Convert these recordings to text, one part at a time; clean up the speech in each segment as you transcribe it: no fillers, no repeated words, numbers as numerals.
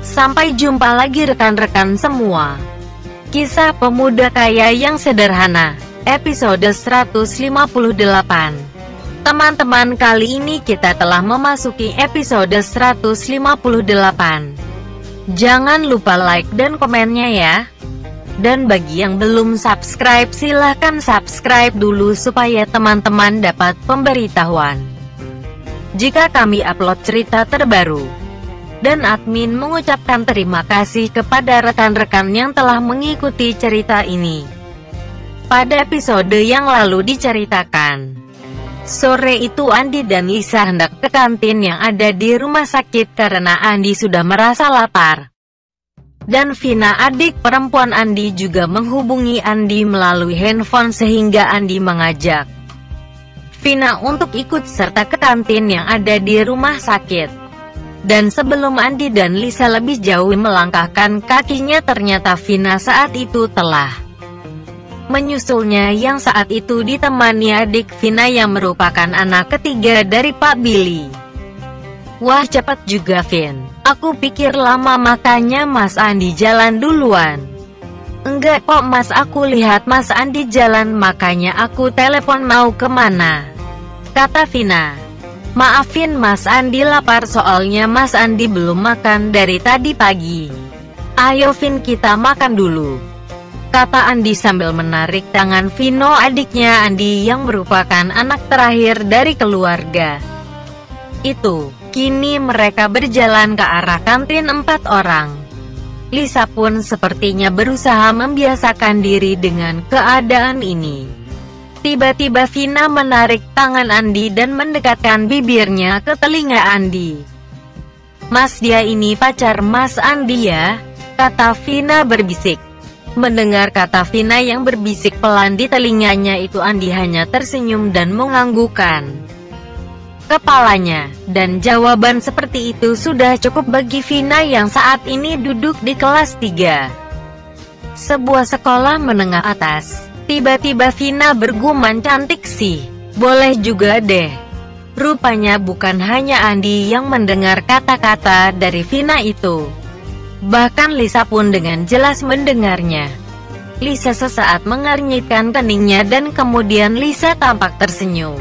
Sampai jumpa lagi rekan-rekan semua. Kisah pemuda kaya yang sederhana, episode 158. Teman-teman, kali ini kita telah memasuki episode 158. Jangan lupa like dan komennya ya. Dan bagi yang belum subscribe, silahkan subscribe dulu supaya teman-teman dapat pemberitahuan jika kami upload cerita terbaru. Dan admin mengucapkan terima kasih kepada rekan-rekan yang telah mengikuti cerita ini. Pada episode yang lalu diceritakan, sore itu Andi dan Lisa hendak ke kantin yang ada di rumah sakit karena Andi sudah merasa lapar. Dan Vina, adik perempuan Andi, juga menghubungi Andi melalui handphone sehingga Andi mengajak Vina untuk ikut serta ke kantin yang ada di rumah sakit. Dan sebelum Andi dan Lisa lebih jauh melangkahkan kakinya, ternyata Vina saat itu telah menyusulnya, yang saat itu ditemani adik Vina yang merupakan anak ketiga dari Pak Billy. Wah, cepat juga Vin. Aku pikir lama, makanya Mas Andi jalan duluan. Enggak kok Mas, aku lihat Mas Andi jalan makanya aku telepon. Mau kemana? Kata Vina. Maafin Mas Andi, lapar soalnya Mas Andi belum makan dari tadi pagi. Ayo Vin, kita makan dulu, kata Andi sambil menarik tangan Vino, adiknya Andi yang merupakan anak terakhir dari keluarga itu. Kini mereka berjalan ke arah kantin 4 orang. Lisa pun sepertinya berusaha membiasakan diri dengan keadaan ini. Tiba-tiba Vina menarik tangan Andi dan mendekatkan bibirnya ke telinga Andi. Mas, dia ini pacar Mas Andi ya? Kata Vina berbisik. Mendengar kata Vina yang berbisik pelan di telinganya itu, Andi hanya tersenyum dan menganggukkan kepalanya. Dan jawaban seperti itu sudah cukup bagi Vina yang saat ini duduk di kelas 3 sebuah sekolah menengah atas. Tiba-tiba Vina bergumam, cantik sih, boleh juga deh. Rupanya bukan hanya Andi yang mendengar kata-kata dari Vina itu. Bahkan Lisa pun dengan jelas mendengarnya. Lisa sesaat mengernyitkan keningnya dan kemudian Lisa tampak tersenyum.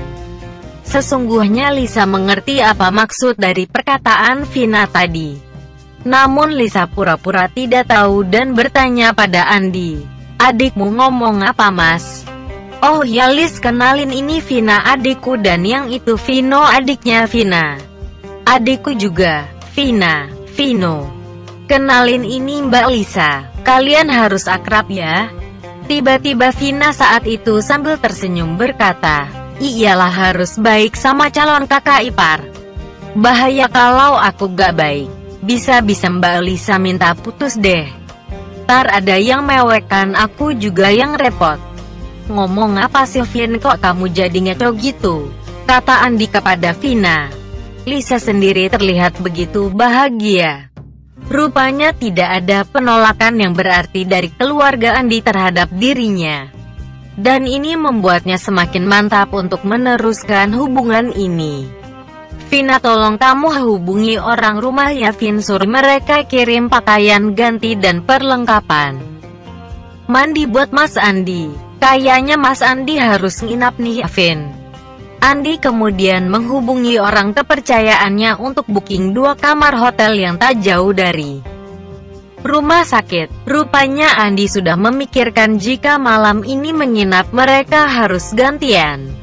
Sesungguhnya Lisa mengerti apa maksud dari perkataan Vina tadi. Namun Lisa pura-pura tidak tahu dan bertanya pada Andi. Adikmu ngomong apa Mas? Oh ya Lis, kenalin, ini Vina adikku dan yang itu Vino adiknya Vina. Adikku juga, Vina, Vino. Kenalin, ini Mbak Lisa. Kalian harus akrab ya. Tiba-tiba Vina saat itu sambil tersenyum berkata, iyalah harus baik sama calon kakak ipar. Bahaya kalau aku gak baik. Bisa-bisa Mbak Lisa minta putus deh. Ntar ada yang mewekkan, aku juga yang repot. Ngomong apa sih Vin, kok kamu jadi ngeco gitu? Kata Andi kepada Vina. Lisa sendiri terlihat begitu bahagia. Rupanya tidak ada penolakan yang berarti dari keluarga Andi terhadap dirinya. Dan ini membuatnya semakin mantap untuk meneruskan hubungan ini. Vina, tolong kamu hubungi orang rumah ya Vin, suruh mereka kirim pakaian ganti dan perlengkapan mandi buat Mas Andi. Kayaknya Mas Andi harus nginap nih Vin. Andi kemudian menghubungi orang kepercayaannya untuk booking 2 kamar hotel yang tak jauh dari rumah sakit. Rupanya Andi sudah memikirkan jika malam ini menginap mereka harus gantian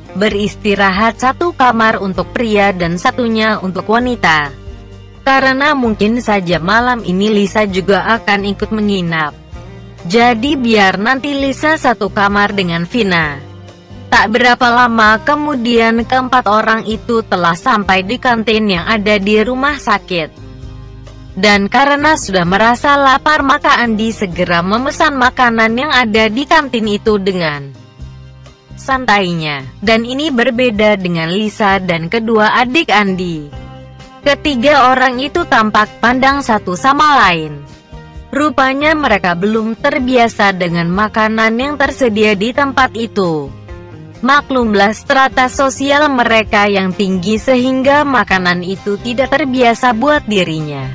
beristirahat, 1 kamar untuk pria dan satunya untuk wanita. Karena mungkin saja malam ini Lisa juga akan ikut menginap. Jadi biar nanti Lisa 1 kamar dengan Vina. Tak berapa lama kemudian keempat orang itu telah sampai di kantin yang ada di rumah sakit. Dan karena sudah merasa lapar maka Andi segera memesan makanan yang ada di kantin itu dengan santainya. Dan ini berbeda dengan Lisa dan kedua adik Andi. Ketiga orang itu tampak pandang satu sama lain. Rupanya mereka belum terbiasa dengan makanan yang tersedia di tempat itu. Maklumlah strata sosial mereka yang tinggi sehingga makanan itu tidak terbiasa buat dirinya.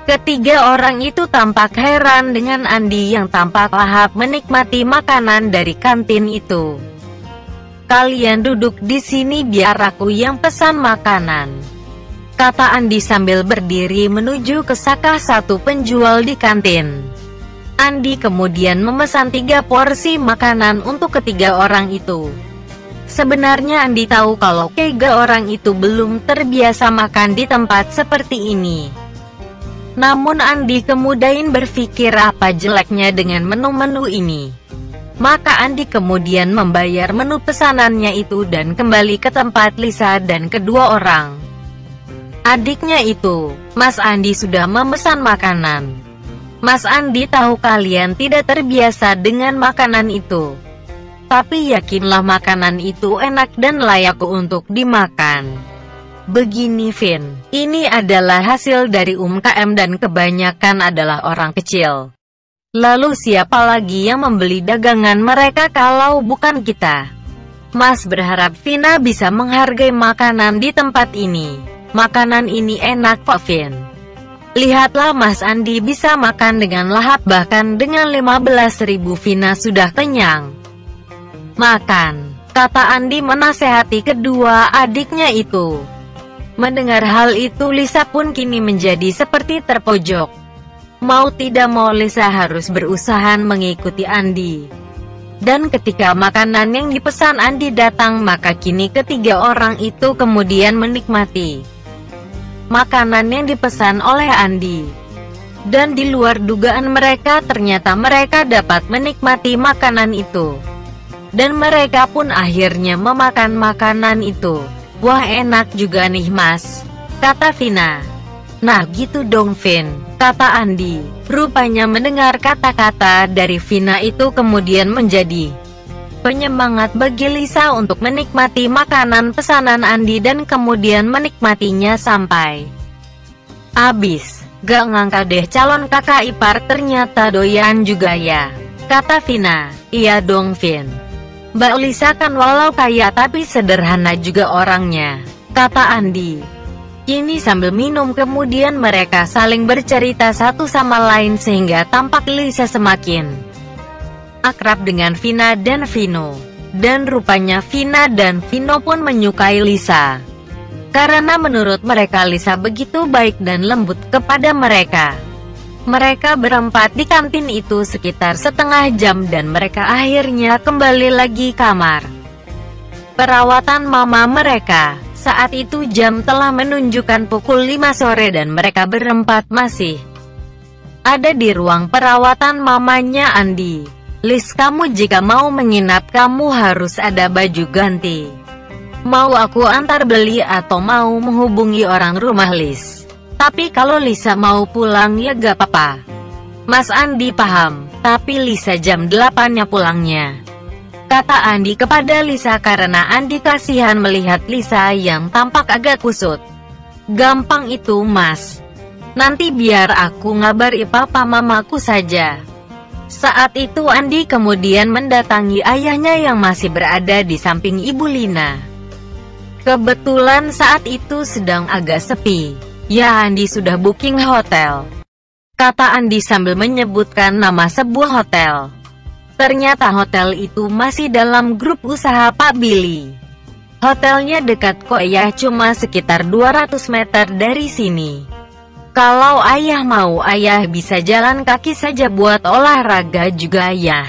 Ketiga orang itu tampak heran dengan Andi yang tampak lahap menikmati makanan dari kantin itu. "Kalian duduk di sini biar aku yang pesan makanan," kata Andi sambil berdiri menuju ke salah satu penjual di kantin. Andi kemudian memesan 3 porsi makanan untuk ketiga orang itu. Sebenarnya Andi tahu kalau ketiga orang itu belum terbiasa makan di tempat seperti ini. Namun Andi kemudian berpikir apa jeleknya dengan menu-menu ini. Maka Andi kemudian membayar menu pesanannya itu dan kembali ke tempat Lisa dan kedua orang adiknya itu. "Mas Andi sudah memesan makanan. Mas Andi tahu kalian tidak terbiasa dengan makanan itu. Tapi yakinlah makanan itu enak dan layak untuk dimakan. Begini Vin, ini adalah hasil dari UMKM dan kebanyakan adalah orang kecil. Lalu siapa lagi yang membeli dagangan mereka kalau bukan kita? Mas berharap Vina bisa menghargai makanan di tempat ini. Makanan ini enak kok Vin. Lihatlah Mas Andi bisa makan dengan lahap, bahkan dengan 15.000 Vina sudah kenyang. Makan," kata Andi menasehati kedua adiknya itu. Mendengar hal itu Lisa pun kini menjadi seperti terpojok. Mau tidak mau Lisa harus berusaha mengikuti Andi. Dan ketika makanan yang dipesan Andi datang, maka kini ketiga orang itu kemudian menikmati makanan yang dipesan oleh Andi. Dan di luar dugaan mereka, ternyata mereka dapat menikmati makanan itu. Dan mereka pun akhirnya memakan makanan itu. "Wah enak juga nih mas," kata Vina. "Nah gitu dong Vin," kata Andi. Rupanya mendengar kata-kata dari Vina itu kemudian menjadi penyemangat bagi Lisa untuk menikmati makanan pesanan Andi dan kemudian menikmatinya sampai habis. "Gak ngangka deh calon kakak ipar ternyata doyan juga ya," kata Vina. "Iya dong Vin. Mbak Lisa kan walau kaya tapi sederhana juga orangnya," kata Andi. Kini sambil minum kemudian mereka saling bercerita satu sama lain sehingga tampak Lisa semakin akrab dengan Vina dan Vino. Dan rupanya Vina dan Vino pun menyukai Lisa. Karena menurut mereka Lisa begitu baik dan lembut kepada mereka. Mereka berempat di kantin itu sekitar setengah jam dan mereka akhirnya kembali lagi kamar perawatan mama mereka. Saat itu jam telah menunjukkan pukul 5 sore dan mereka berempat masih ada di ruang perawatan mamanya Andi. "Lis, kamu jika mau menginap kamu harus ada baju ganti. Mau aku antar beli atau mau menghubungi orang rumah Lis? Tapi kalau Lisa mau pulang ya gak apa-apa." Mas Andi paham, tapi Lisa jam 8-nya pulangnya, kata Andi kepada Lisa karena Andi kasihan melihat Lisa yang tampak agak kusut. "Gampang itu mas. Nanti biar aku ngabari papa mamaku saja." Saat itu Andi kemudian mendatangi ayahnya yang masih berada di samping Ibu Lina. Kebetulan saat itu sedang agak sepi. "Ya Andi sudah booking hotel," kata Andi sambil menyebutkan nama sebuah hotel. Ternyata hotel itu masih dalam grup usaha Pak Billy. Hotelnya dekat kok ya, cuma sekitar 200 meter dari sini. Kalau ayah mau, ayah bisa jalan kaki saja buat olahraga juga ya.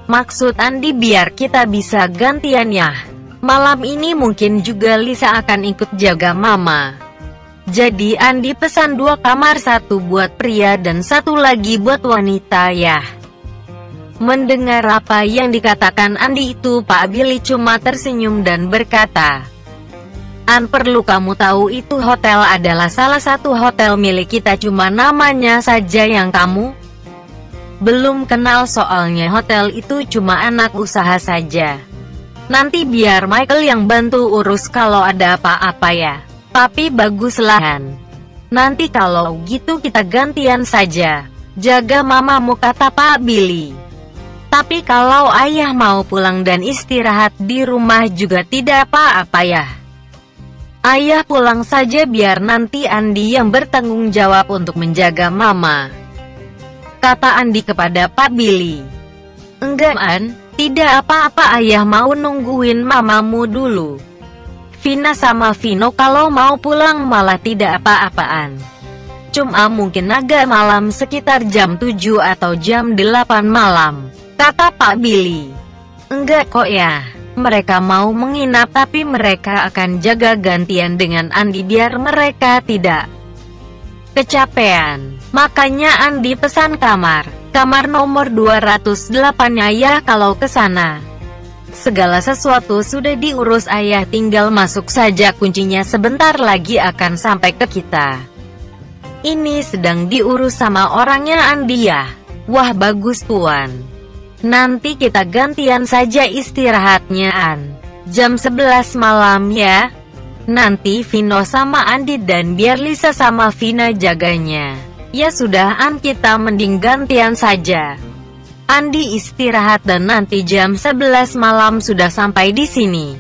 Maksud Andi biar kita bisa gantian ya. Malam ini mungkin juga Lisa akan ikut jaga mama. Jadi Andi pesan 2 kamar, 1 buat pria dan 1 lagi buat wanita ya. Mendengar apa yang dikatakan Andi itu, Pak Billy cuma tersenyum dan berkata, "An, perlu kamu tahu itu hotel adalah salah satu hotel milik kita, cuma namanya saja yang kamu Belum kenal soalnya hotel itu cuma anak usaha saja. Nanti biar Michael yang bantu urus kalau ada apa-apa ya. Tapi baguslah Han. Nanti kalau gitu kita gantian saja. Jaga mamamu, kata Pak Billy. Tapi kalau ayah mau pulang dan istirahat di rumah juga tidak apa-apa ya. Ayah pulang saja biar nanti Andi yang bertanggung jawab untuk menjaga mama, kata Andi kepada Pak Billy. Enggak An, tidak apa-apa, ayah mau nungguin mamamu dulu. Vina sama Vino kalau mau pulang malah tidak apa-apaan. Cuma mungkin agak malam sekitar jam 7 atau jam 8 malam, kata Pak Billy. Enggak kok ya, mereka mau menginap tapi mereka akan jaga gantian dengan Andi biar mereka tidak kecapean. Makanya Andi pesan kamar nomor 208 ayah kalau ke sana. Segala sesuatu sudah diurus ayah, tinggal masuk saja, kuncinya sebentar lagi akan sampai ke kita. Ini sedang diurus sama orangnya Andi ya. Wah bagus tuan. Nanti kita gantian saja istirahatnya An. Jam 11 malam ya. Nanti Vino sama Andi dan biar Lisa sama Vina jaganya. Ya sudah An, kita mending gantian saja. Andi istirahat dan nanti jam 11 malam sudah sampai di sini.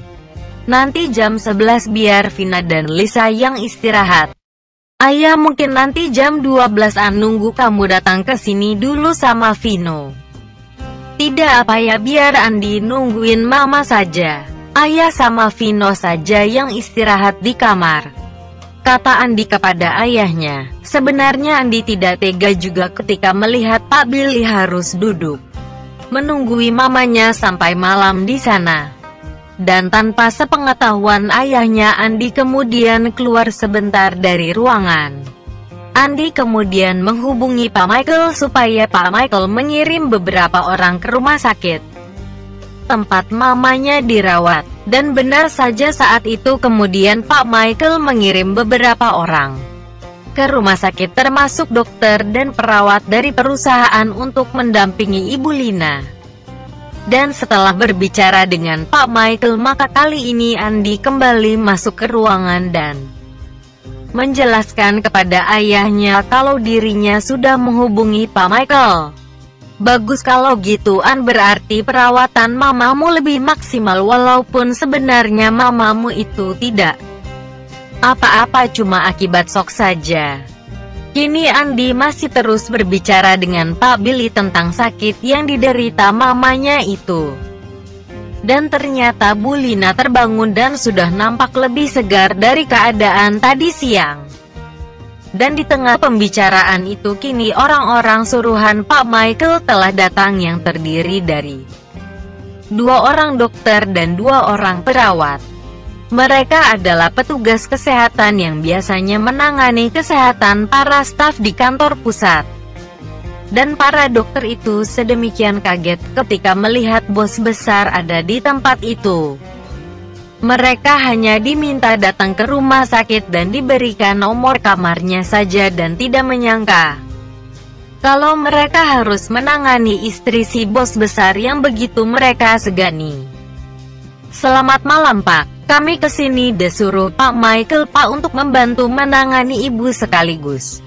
Nanti jam 11 biar Vina dan Lisa yang istirahat. Ayah mungkin nanti jam 12-an nunggu kamu datang ke sini dulu sama Vino. Tidak apa ya, biar Andi nungguin mama saja. Ayah sama Vino saja yang istirahat di kamar, kata Andi kepada ayahnya. Sebenarnya Andi tidak tega juga ketika melihat Pak Billy harus duduk menunggui mamanya sampai malam di sana. Dan tanpa sepengetahuan ayahnya, Andi kemudian keluar sebentar dari ruangan. Andi kemudian menghubungi Pak Michael supaya Pak Michael mengirim beberapa orang ke rumah sakit tempat mamanya dirawat. Dan benar saja saat itu kemudian Pak Michael mengirim beberapa orang ke rumah sakit termasuk dokter dan perawat dari perusahaan untuk mendampingi Ibu Lina. Dan setelah berbicara dengan Pak Michael, maka kali ini Andi kembali masuk ke ruangan dan menjelaskan kepada ayahnya kalau dirinya sudah menghubungi Pak Michael. Bagus kalau gitu An, berarti perawatan mamamu lebih maksimal walaupun sebenarnya mamamu itu tidak apa-apa, cuma akibat shock saja. Kini Andi masih terus berbicara dengan Pak Billy tentang sakit yang diderita mamanya itu. Dan ternyata Bu Lina terbangun dan sudah nampak lebih segar dari keadaan tadi siang. Dan di tengah pembicaraan itu kini orang-orang suruhan Pak Michael telah datang yang terdiri dari 2 orang dokter dan 2 orang perawat. Mereka adalah petugas kesehatan yang biasanya menangani kesehatan para staf di kantor pusat. Dan para dokter itu sedemikian kaget ketika melihat bos besar ada di tempat itu. Mereka hanya diminta datang ke rumah sakit dan diberikan nomor kamarnya saja dan tidak menyangka kalau mereka harus menangani istri si bos besar yang begitu mereka segani. Selamat malam Pak, kami kesini disuruh Pak Michael Pak untuk membantu menangani ibu sekaligus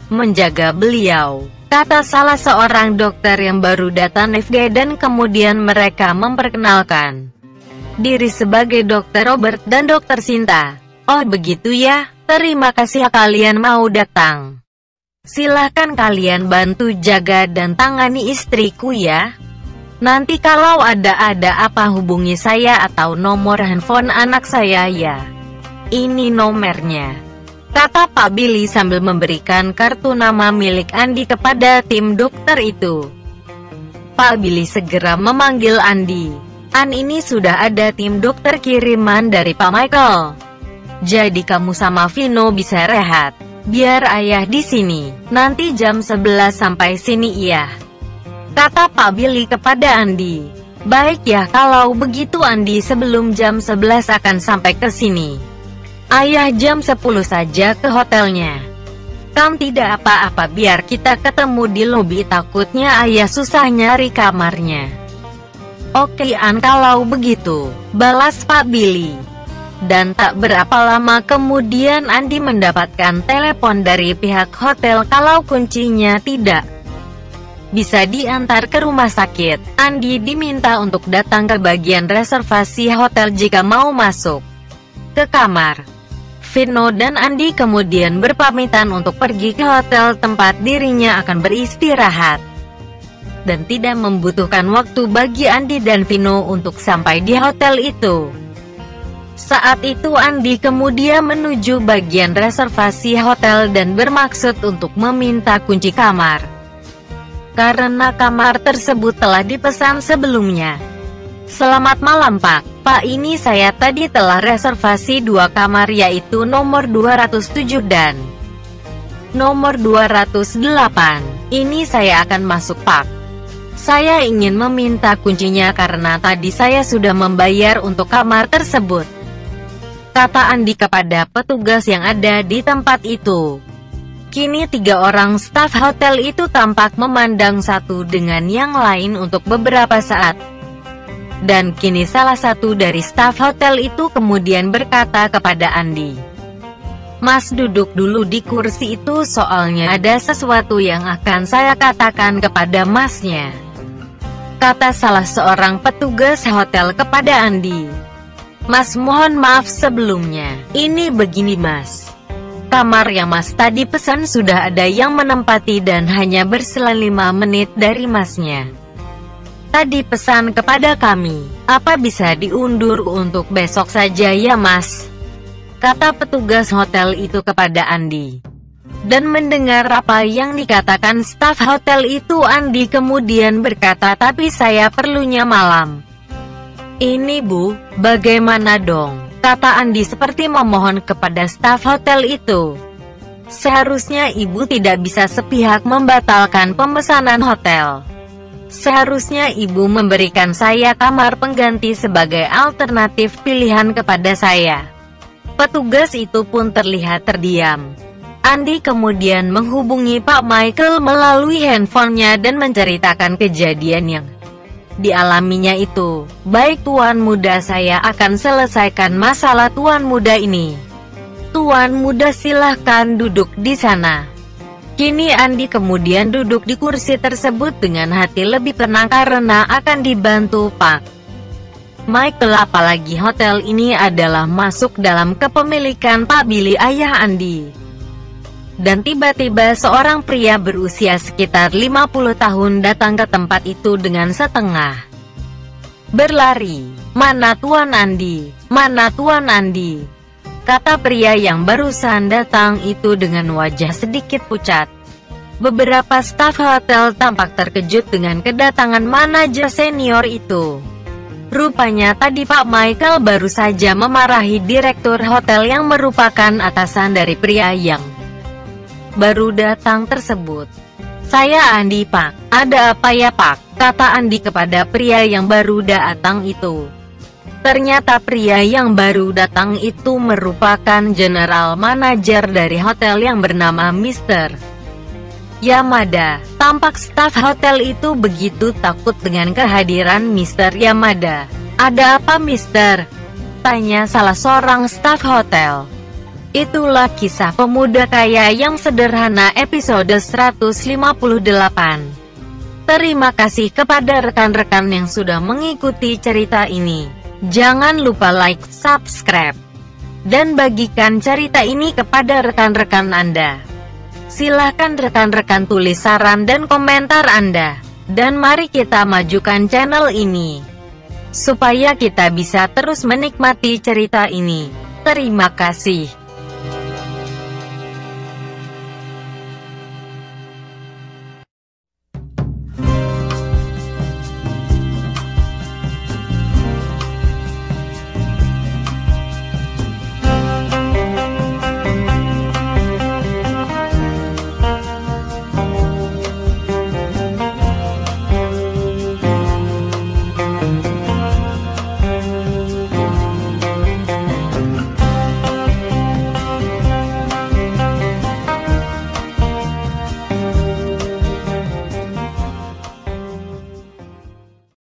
menjaga beliau, kata salah seorang dokter yang baru datang FG, dan kemudian mereka memperkenalkan diri sebagai Dokter Robert dan Dokter Sinta. Oh begitu ya, terima kasih kalian mau datang. Silahkan kalian bantu jaga dan tangani istriku ya. Nanti kalau ada apa hubungi saya atau nomor handphone anak saya ya. Ini nomornya, kata Pak Billy sambil memberikan kartu nama milik Andi kepada tim dokter itu. Pak Billy segera memanggil Andi. An, ini sudah ada tim dokter kiriman dari Pak Michael. Jadi kamu sama Vino bisa rehat. Biar ayah di sini. Nanti jam 11 sampai sini ya, kata Pak Billy kepada Andi. Baik ya, kalau begitu Andi sebelum jam 11 akan sampai ke sini. Ayah jam 10 saja ke hotelnya. Kan tidak apa-apa, biar kita ketemu di lobi, takutnya ayah susah nyari kamarnya. Oke An, kalau begitu, balas Pak Billy. Dan tak berapa lama kemudian Andi mendapatkan telepon dari pihak hotel kalau kuncinya tidak bisa diantar ke rumah sakit. Andi diminta untuk datang ke bagian reservasi hotel jika mau masuk ke kamar. Vino dan Andi kemudian berpamitan untuk pergi ke hotel tempat dirinya akan beristirahat. Dan tidak membutuhkan waktu bagi Andi dan Vino untuk sampai di hotel itu. Saat itu Andi kemudian menuju bagian reservasi hotel dan bermaksud untuk meminta kunci kamar. Karena kamar tersebut telah dipesan sebelumnya. Selamat malam Pak. Pak, ini saya tadi telah reservasi 2 kamar, yaitu nomor 207 dan nomor 208. Ini saya akan masuk Pak. Saya ingin meminta kuncinya karena tadi saya sudah membayar untuk kamar tersebut, kata Andi kepada petugas yang ada di tempat itu. Kini 3 orang staf hotel itu tampak memandang satu dengan yang lain untuk beberapa saat. Dan kini salah satu dari staf hotel itu kemudian berkata kepada Andi, "Mas, duduk dulu di kursi itu, soalnya ada sesuatu yang akan saya katakan kepada masnya," kata salah seorang petugas hotel kepada Andi. "Mas, mohon maaf sebelumnya. Ini begini Mas. Kamar yang Mas tadi pesan sudah ada yang menempati dan hanya berselang 5 menit dari Masnya. Tadi pesan kepada kami, apa bisa diundur untuk besok saja ya Mas?" kata petugas hotel itu kepada Andi. Dan mendengar apa yang dikatakan staf hotel itu, Andi kemudian berkata, "Tapi saya perlunya malam ini Bu." "Bagaimana dong?" kata Andi seperti memohon kepada staf hotel itu. "Seharusnya Ibu tidak bisa sepihak membatalkan pemesanan hotel. Seharusnya Ibu memberikan saya kamar pengganti sebagai alternatif pilihan kepada saya." Petugas itu pun terlihat terdiam. Andi kemudian menghubungi Pak Michael melalui handphonenya dan menceritakan kejadian yang dialaminya itu. "Baik Tuan Muda, saya akan selesaikan masalah Tuan Muda ini. Tuan Muda silahkan duduk di sana." Kini Andi kemudian duduk di kursi tersebut dengan hati lebih tenang karena akan dibantu Pak Michael, apalagi hotel ini adalah masuk dalam kepemilikan Pak Billy, ayah Andi. Dan tiba-tiba seorang pria berusia sekitar 50 tahun datang ke tempat itu dengan setengah berlari. "Mana Tuan Andi? Mana Tuan Andi?" kata pria yang barusan datang itu dengan wajah sedikit pucat. Beberapa staf hotel tampak terkejut dengan kedatangan manajer senior itu. Rupanya tadi Pak Michael baru saja memarahi direktur hotel yang merupakan atasan dari pria yang baru datang tersebut. "Saya Andi Pak." "Ada apa ya Pak?" kata Andi kepada pria yang baru datang itu. Ternyata pria yang baru datang itu merupakan general manager dari hotel yang bernama Mr. Yamada. Tampak staf hotel itu begitu takut dengan kehadiran Mr. Yamada. "Ada apa Mister?" tanya salah seorang staf hotel. Itulah kisah pemuda kaya yang sederhana episode 158. Terima kasih kepada rekan-rekan yang sudah mengikuti cerita ini. Jangan lupa like, subscribe, dan bagikan cerita ini kepada rekan-rekan Anda. Silahkan rekan-rekan tulis saran dan komentar Anda. Dan mari kita majukan channel ini, supaya kita bisa terus menikmati cerita ini. Terima kasih.